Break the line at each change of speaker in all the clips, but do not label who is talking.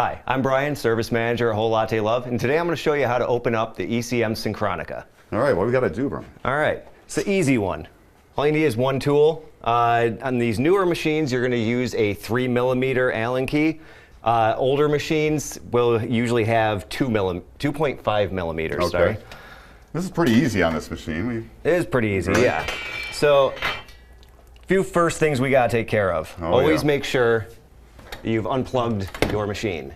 Hi, I'm Brian, Service Manager at Whole Latte Love, and today I'm going to show you how to open up the ECM Synchronika.
All right, what do we got to do, Brian?
All right, it's an easy one. All you need is one tool. On these newer machines, you're going to use a 3mm Allen key. Older machines will usually have 2.5 millimeters.
Okay.
Sorry.
This is pretty easy on this machine.
It is pretty easy, yeah. So, a few first things we got to take care of. Always make sure you've unplugged your machine,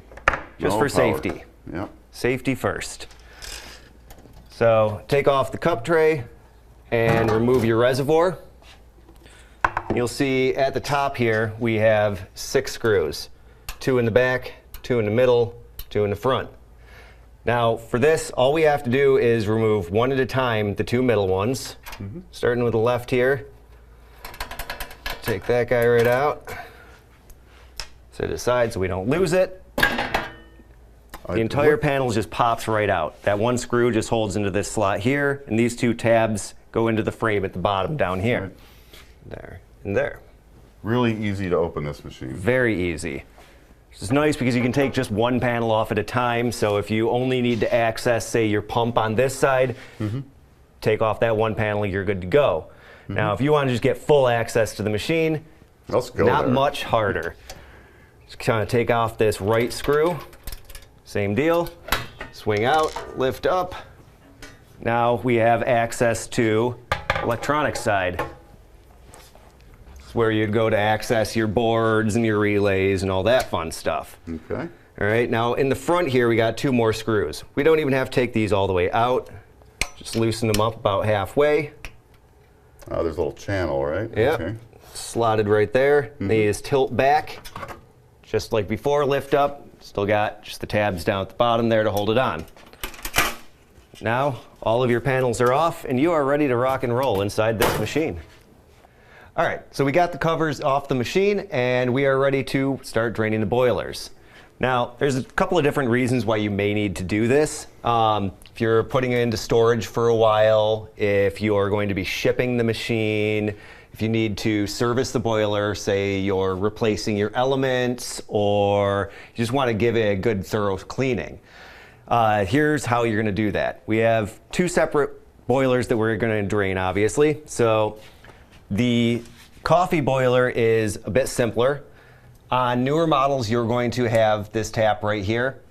just for safety.
Yep.
Safety first. So take off the cup tray and remove your reservoir. You'll see at the top here we have 6 screws. 2 in the back, 2 in the middle, 2 in the front. Now for this, all we have to do is remove one at a time, the 2 middle ones. Starting with the left here. Take that guy right out. Set it aside so we don't lose it. The entire panel just pops right out. That one screw just holds into this slot here, and these 2 tabs go into the frame at the bottom down here.
Right.
There and there.
Really easy to open this machine.
Very easy. It's nice because you can take just one panel off at a time, so if you only need to access, say, your pump on this side, take off that one panel, you're good to go. Now, if you want to just get full access to the machine, not much harder. Just kind of take off this right screw. Same deal. Swing out, lift up. Now we have access to electronic side. It's where you'd go to access your boards and your relays and all that fun stuff.
Okay.
All right, now in the front here we got 2 more screws. We don't even have to take these all the way out. Just loosen them up about halfway.
Oh, there's a little channel, right?
Yep.
Okay.
Slotted right there. These tilt back. Just like before, lift up. Still got just the tabs down at the bottom there to hold it on. Now, all of your panels are off, and you are ready to rock and roll inside this machine. All right, so we got the covers off the machine, and we are ready to start draining the boilers. Now, there's a couple of different reasons why you may need to do this. If you're putting it into storage for a while, if you're going to be shipping the machine, if you need to service the boiler, say you're replacing your elements, or you just want to give it a good thorough cleaning. Here's how you're going to do that. We have 2 separate boilers that we're going to drain, obviously. So the coffee boiler is a bit simpler. On newer models, you're going to have this tap right here.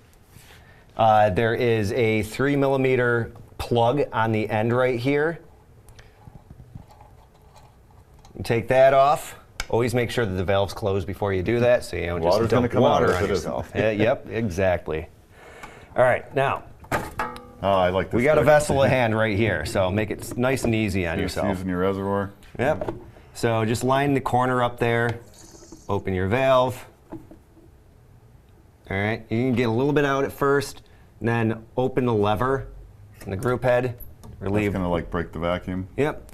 There is a 3mm plug on the end right here. Take that off. Always make sure that the valve's closed before you do that, so you don't just dump water on yourself. Yep, exactly. All right, now.
I like this.
We got a vessel at hand right here, so make it nice and easy on yourself.
Using your reservoir.
Yep. So just line the corner up there. Open your valve. All right, you can get a little bit out at first, and then open the lever in the group head. Relieve.
That's gonna like break the vacuum.
Yep.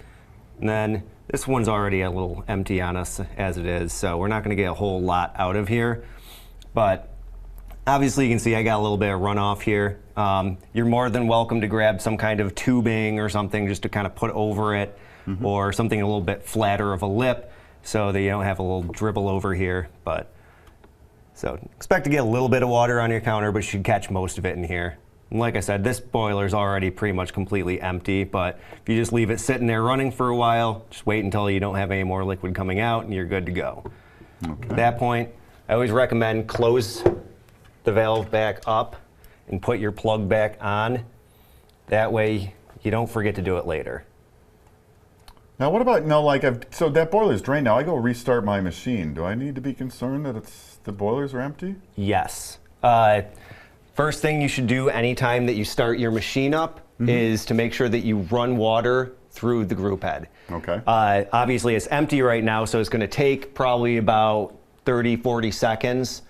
And then this one's already a little empty on us as it is, so we're not gonna get a whole lot out of here. But obviously you can see I got a little bit of runoff here. You're more than welcome to grab some kind of tubing or something just to kind of put over it, or something a little bit flatter of a lip so that you don't have a little dribble over here. But so expect to get a little bit of water on your counter, but you should catch most of it in here. And like I said, this boiler's already pretty much completely empty, but if you just leave it sitting there running for a while, just wait until you don't have any more liquid coming out and you're good to go. Okay. At that point, I always recommend close the valve back up and put your plug back on. That way you don't forget to do it later.
Now what about, so that boiler's drained now, I go restart my machine. Do I need to be concerned that the boilers are empty?
Yes. First thing you should do anytime that you start your machine up is to make sure that you run water through the group head.
Okay.
Obviously it's empty right now, so it's going to take probably about 30-40 seconds.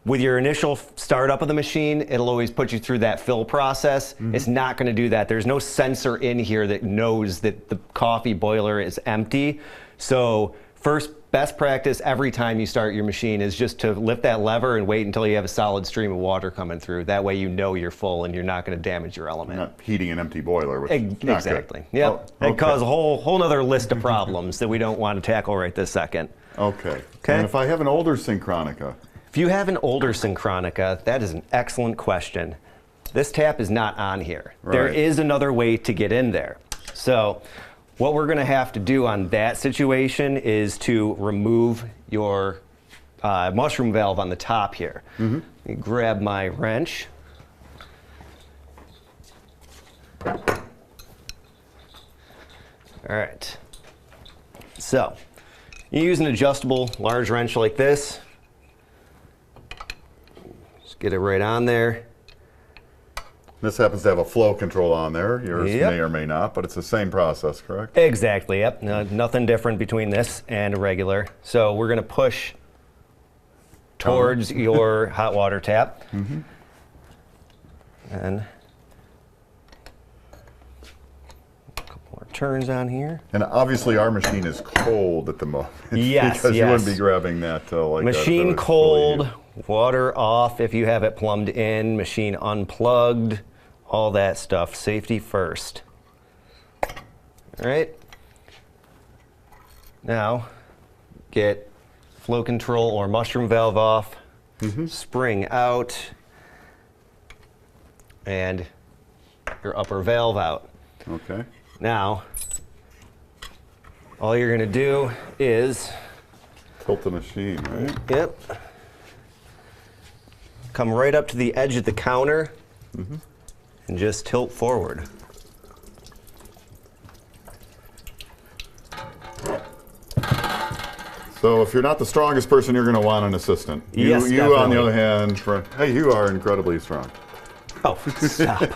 With your initial startup of the machine, it'll always put you through that fill process. It's not going to do that. There's no sensor in here that knows that the coffee boiler is empty. So first, best practice every time you start your machine is just to lift that lever and wait until you have a solid stream of water coming through. That way you know you're full and you're not going to damage your element.
You're not heating an empty boiler, which is not
exactly.
Good.
Yep.
Oh, okay.
It causes a whole nother list of problems that we don't want to tackle right this second.
Okay. And if I have an older Syncronika,
If you have an older Syncronika, that is an excellent question. This tap is not on here.
Right.
There is another way to get in there. So what we're gonna have to do on that situation is to remove your mushroom valve on the top here. Let me grab my wrench. All right. So you use an adjustable large wrench like this. Just get it right on there.
This happens to have a flow control on there. Yours
Yep.
may or may not, but it's the same process, correct?
Exactly, yep. No, nothing different between this and a regular. So we're gonna push towards your hot water tap. And a couple more turns on here.
And obviously our machine is cold at the moment.
Yes,
because you
yes.
wouldn't be grabbing that like that if it
Machine
was fully
cold,
heated.
water off if you have it plumbed in, machine unplugged, all that stuff. Safety first. All right. Now, get flow control or mushroom valve off, spring out, and your upper valve out.
Okay.
Now, all you're gonna do is,
Tilt the machine, right?
yep, come right up to the edge of the counter and just tilt forward.
So if you're not the strongest person, you're going to want an assistant.
Yes,
you on the
definitely.
other hand, hey, you are incredibly strong.
Oh, stop.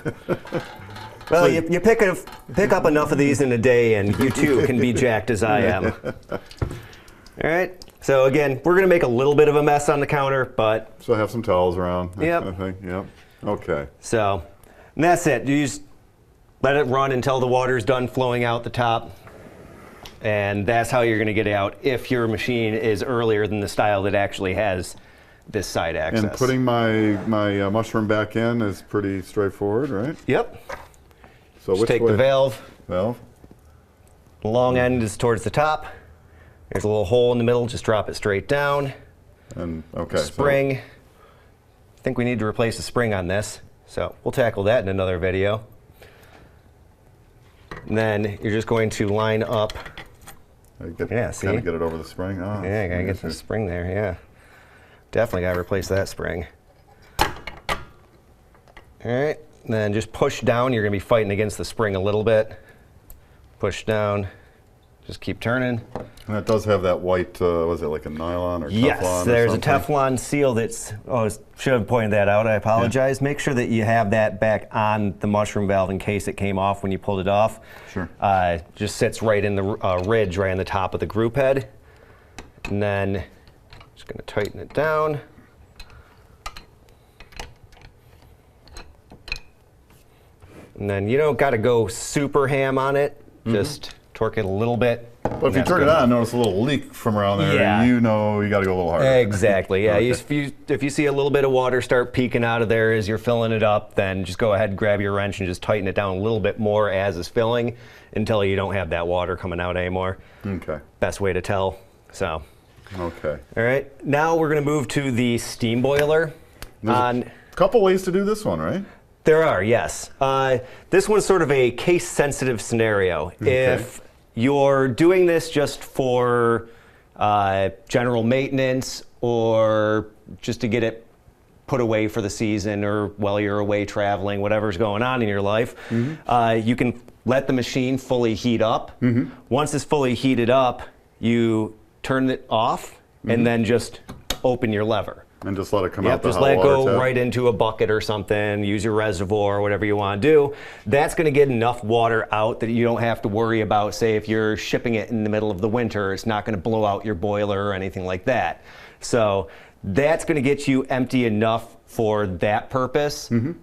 Well, you pick up enough of these in a day and you too can be jacked as I am. All right, so again, we're gonna make a little bit of a mess on the counter, but.
So have some towels around. that
Yep.
kind of thing. Yep. Okay.
So, and that's it. You just let it run until the water's done flowing out the top. And that's how you're gonna get it out if your machine is earlier than the style that actually has this side access.
And putting my mushroom back in is pretty straightforward, right?
Yep.
So
Just
which
take
way?
the valve.
Valve.
The long end is towards the top. There's a little hole in the middle, just drop it straight down.
And okay. so-
Spring. I think we need to replace the spring on this, so we'll tackle that in another video. And then you're just going to line up. Yeah, see?
Kind of get it over the spring. Oh,
Yeah, I gotta get the spring there, yeah. Definitely gotta replace that spring. All right, then just push down. You're gonna be fighting against the spring a little bit. Push down, just keep turning.
And it does have that white, was it like a nylon or Teflon?
Yes,
or
there's a
something?
Teflon seal that's, oh, I should have pointed that out, I apologize. Make sure that you have that back on the mushroom valve in case it came off when you pulled it off.
Sure.
Just sits right in the ridge, right on the top of the group head. And then just gonna tighten it down. And then you don't gotta go super ham on it, just torque it a little bit.
But if you turn it on, notice a little leak from around there.
Yeah.
You know you got to go a little harder.
Exactly, yeah.
Okay.
If you see a little bit of water start peeking out of there as you're filling it up, then just go ahead and grab your wrench and just tighten it down a little bit more as it's filling until you don't have that water coming out anymore.
Okay.
Best way to tell, so.
Okay.
All right, now we're gonna move to the steam boiler.
There's a couple ways to do this one, right?
There are, yes. This one's sort of a case-sensitive scenario.
Okay.
If you're doing this just for general maintenance or just to get it put away for the season or while you're away traveling, whatever's going on in your life, you can let the machine fully heat up. Once it's fully heated up, you turn it off and then just open your lever.
And just let it come out
Yep,
the
just
hot
let it
water
go
tap.
right into a bucket or something, use your reservoir, whatever you want to do. That's going to get enough water out that you don't have to worry about, say, if you're shipping it in the middle of the winter, it's not going to blow out your boiler or anything like that. So that's going to get you empty enough for that purpose.
And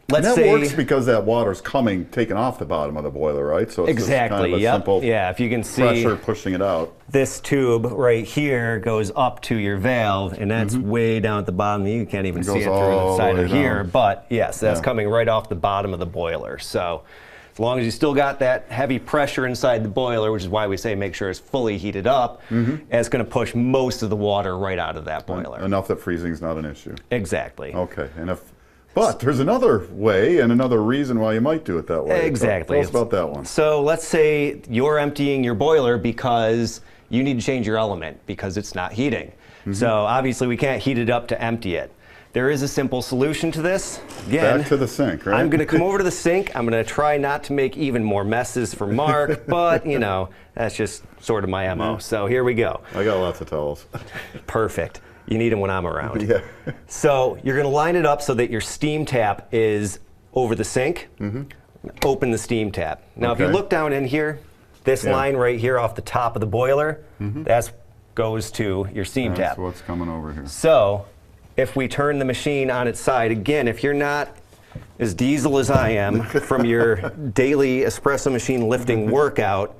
Let's
that
say
works because that water's taken off the bottom of the boiler, right? So it's
exactly,
just kind of a
yep.
simple
Yeah, if you can see
pressure pushing it out.
this tube right here goes up to your valve, and that's way down at the bottom. You can't even see
goes
it through
all
the
the
side
way
of here,
down.
but yes, that's
Yeah.
coming right off the bottom of the boiler. So As long as you still got that heavy pressure inside the boiler, which is why we say make sure it's fully heated up, and it's going to push most of the water right out of that boiler.
Enough that freezing is not an issue.
Exactly.
Okay, but there's another way and another reason why you might do it that way.
Exactly.
Tell us about that one.
So let's say you're emptying your boiler because you need to change your element because it's not heating. So obviously we can't heat it up to empty it. There is a simple solution to this. Again,
back to the sink, right?
I'm going to come over to the sink. I'm going to try not to make even more messes for Mark, but you know, that's just sort of my MO. So here we go.
I got lots of towels.
Perfect. You need them when I'm around.
Yeah.
So you're going to line it up so that your steam tap is over the sink. Open the steam tap. Now, if you look down in here, this line right here off the top of the boiler, that goes to your steam tap.
That's what's coming over here.
So if we turn the machine on its side, again, if you're not as diesel as I am from your daily espresso machine lifting workout,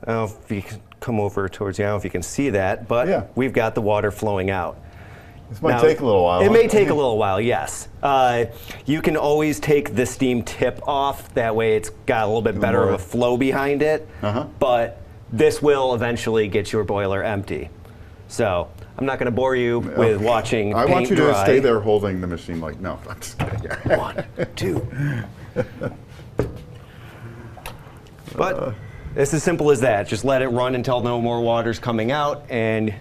if you can come over towards you, I don't know if you can see that, but we've got the water flowing out.
This might take a little while.
It may take a little while, yes. You can always take the steam tip off. That way it's got a little bit better of a flow behind it. But this will eventually get your boiler empty. So I'm not going to bore you with watching
I
paint
want you to
dry.
stay there holding the machine like, no, I'm just kidding.
1, 2. But it's as simple as that. Just let it run until no more water's coming out, and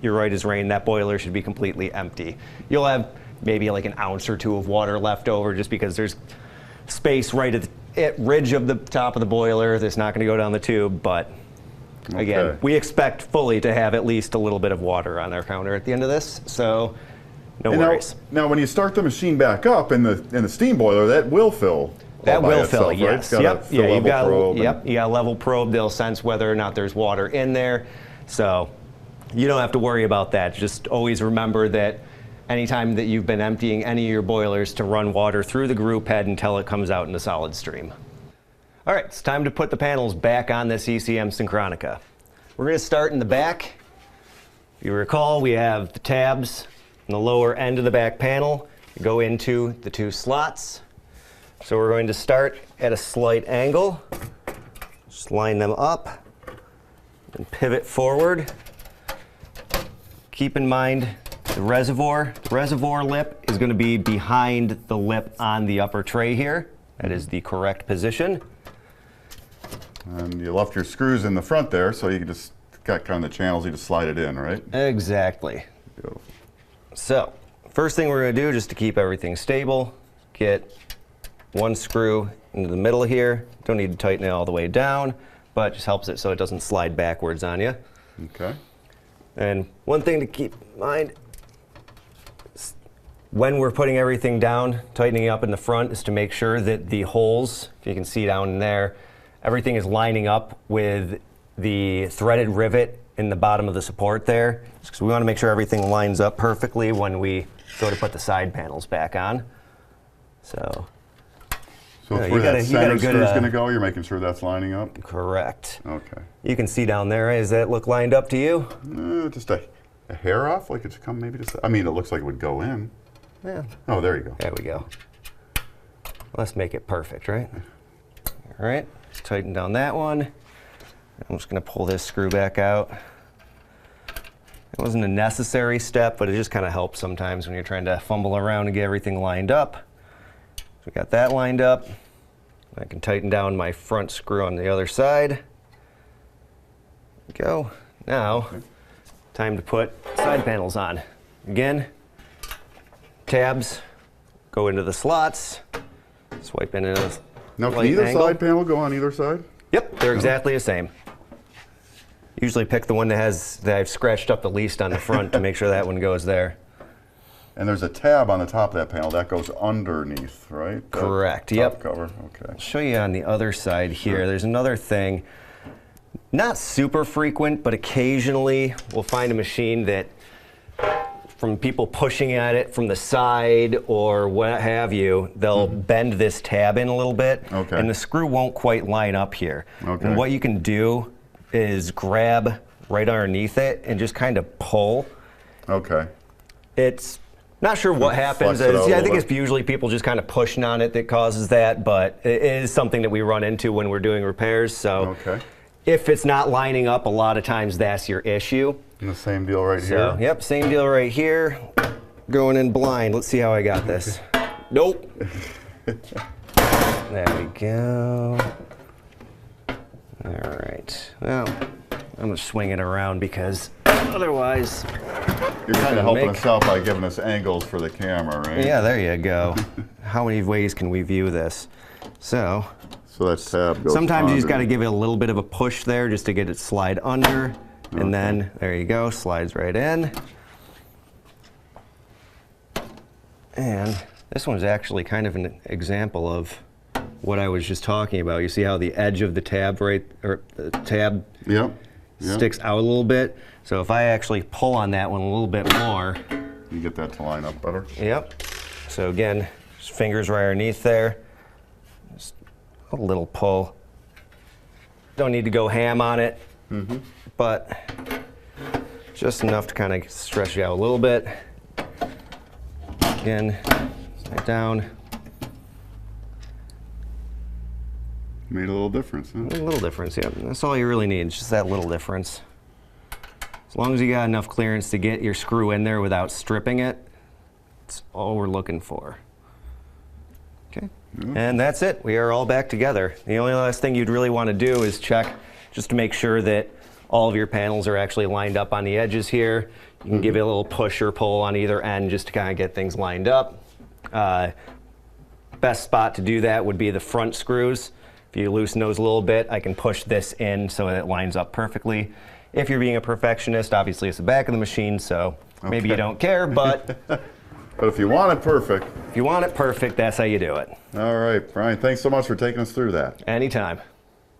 you're right as rain. That boiler should be completely empty. You'll have maybe like an ounce or two of water left over just because there's space right at the ridge of the top of the boiler that's not going to go down the tube, but again, we expect fully to have at least a little bit of water on our counter at the end of this, so no worries.
Now, when you start the machine back up in the steam boiler, that will fill.
That will fill,
right?
yes.
It's got a
you've got
probe
you got a level probe. They'll sense whether or not there's water in there, so you don't have to worry about that. Just always remember that anytime that you've been emptying any of your boilers, to run water through the group head until it comes out in a solid stream. All right, it's time to put the panels back on this ECM Synchronika. We're going to start in the back. If you recall, we have the tabs on the lower end of the back panel go into the 2 slots. So we're going to start at a slight angle, just line them up and pivot forward. Keep in mind the reservoir lip is going to be behind the lip on the upper tray here. That is the correct position.
And you left your screws in the front there, so you can just got kind of the channels, you just slide it in, right?
Exactly.
Beautiful.
So, first thing we're going to do, just to keep everything stable, get 1 screw into the middle here. Don't need to tighten it all the way down, but just helps it so it doesn't slide backwards on you.
Okay.
And one thing to keep in mind, when we're putting everything down, tightening up in the front, is to make sure that the holes, if you can see down in there, everything is lining up with the threaded rivet in the bottom of the support there. Because we want to make sure everything lines up perfectly when we go to put the side panels back on. So
if where that center screw is going to go, you're making sure that's lining up?
Correct.
Okay.
You can see down there, does that look lined up to you?
Just a hair off? Like it's come maybe just, I mean, it looks like it would go in.
Yeah.
Oh, there you go.
There we go. Let's make it perfect, right? All right, let's tighten down that one. I'm just going to pull this screw back out. It wasn't a necessary step, but it just kind of helps sometimes when you're trying to fumble around and get everything lined up. So we got that lined up. I can tighten down my front screw on the other side. There we go. Now, time to put side panels on. Again, tabs go into the slots, swipe in a
Now, can
light
either
angle.
side panel go on either side?
Yep, they're exactly the same. Usually pick the one that I've scratched up the least on the front to make sure that one goes there.
And there's a tab on the top of that panel that goes underneath, right?
Correct,
Top
yep.
cover, okay.
I'll show you on the other side here. There's another thing, not super frequent, but occasionally we'll find a machine that, from people pushing at it from the side or what have you, they'll bend this tab in a little bit, and the screw won't quite line up here. And what you can do is grab right underneath it and just kind of pull.
Okay.
It's Not sure what happens.
Flex it out a
I think
little
it's usually people just kind of pushing on it that causes that, but it is something that we run into when we're doing repairs. So
Okay.
if it's not lining up, a lot of times that's your issue.
And the same deal right
So,
here.
yep, same deal right here. Going in blind. Let's see how I got this. Nope. There we go. All right. Well, I'm going to swing it around because otherwise...
You're kind of helping us out by giving us angles for the camera, right?
Yeah, there you go. How many ways can we view this? So
that tab goes
sometimes you just
under.
got to give it a little bit of a push there just to get it slide under. And then, there you go, slides right in. And this one's actually kind of an example of what I was just talking about. You see how the edge of the tab
Yep.
sticks out a little bit? So if I actually pull on that one a little bit more,
You get that to line up better.
yep. So again, just fingers right underneath there. Just a little pull. Don't need to go ham on it, but just enough to kind of stretch it out a little bit. Again, slide down.
Made a little difference, huh?
A little difference, yeah. That's all you really need, just that little difference. As long as you got enough clearance to get your screw in there without stripping it, that's all we're looking for. Okay, and that's it. We are all back together. The only last thing you'd really want to do is check just to make sure that all of your panels are actually lined up on the edges here. You can give it a little push or pull on either end just to kind of get things lined up. Best spot to do that would be the front screws. If you loosen those a little bit, I can push this in so that it lines up perfectly. If you're being a perfectionist, obviously it's the back of the machine, so maybe you don't care, but
But if you want it perfect.
if you want it perfect, that's how you do it.
All right, Brian, thanks so much for taking us through that.
Anytime.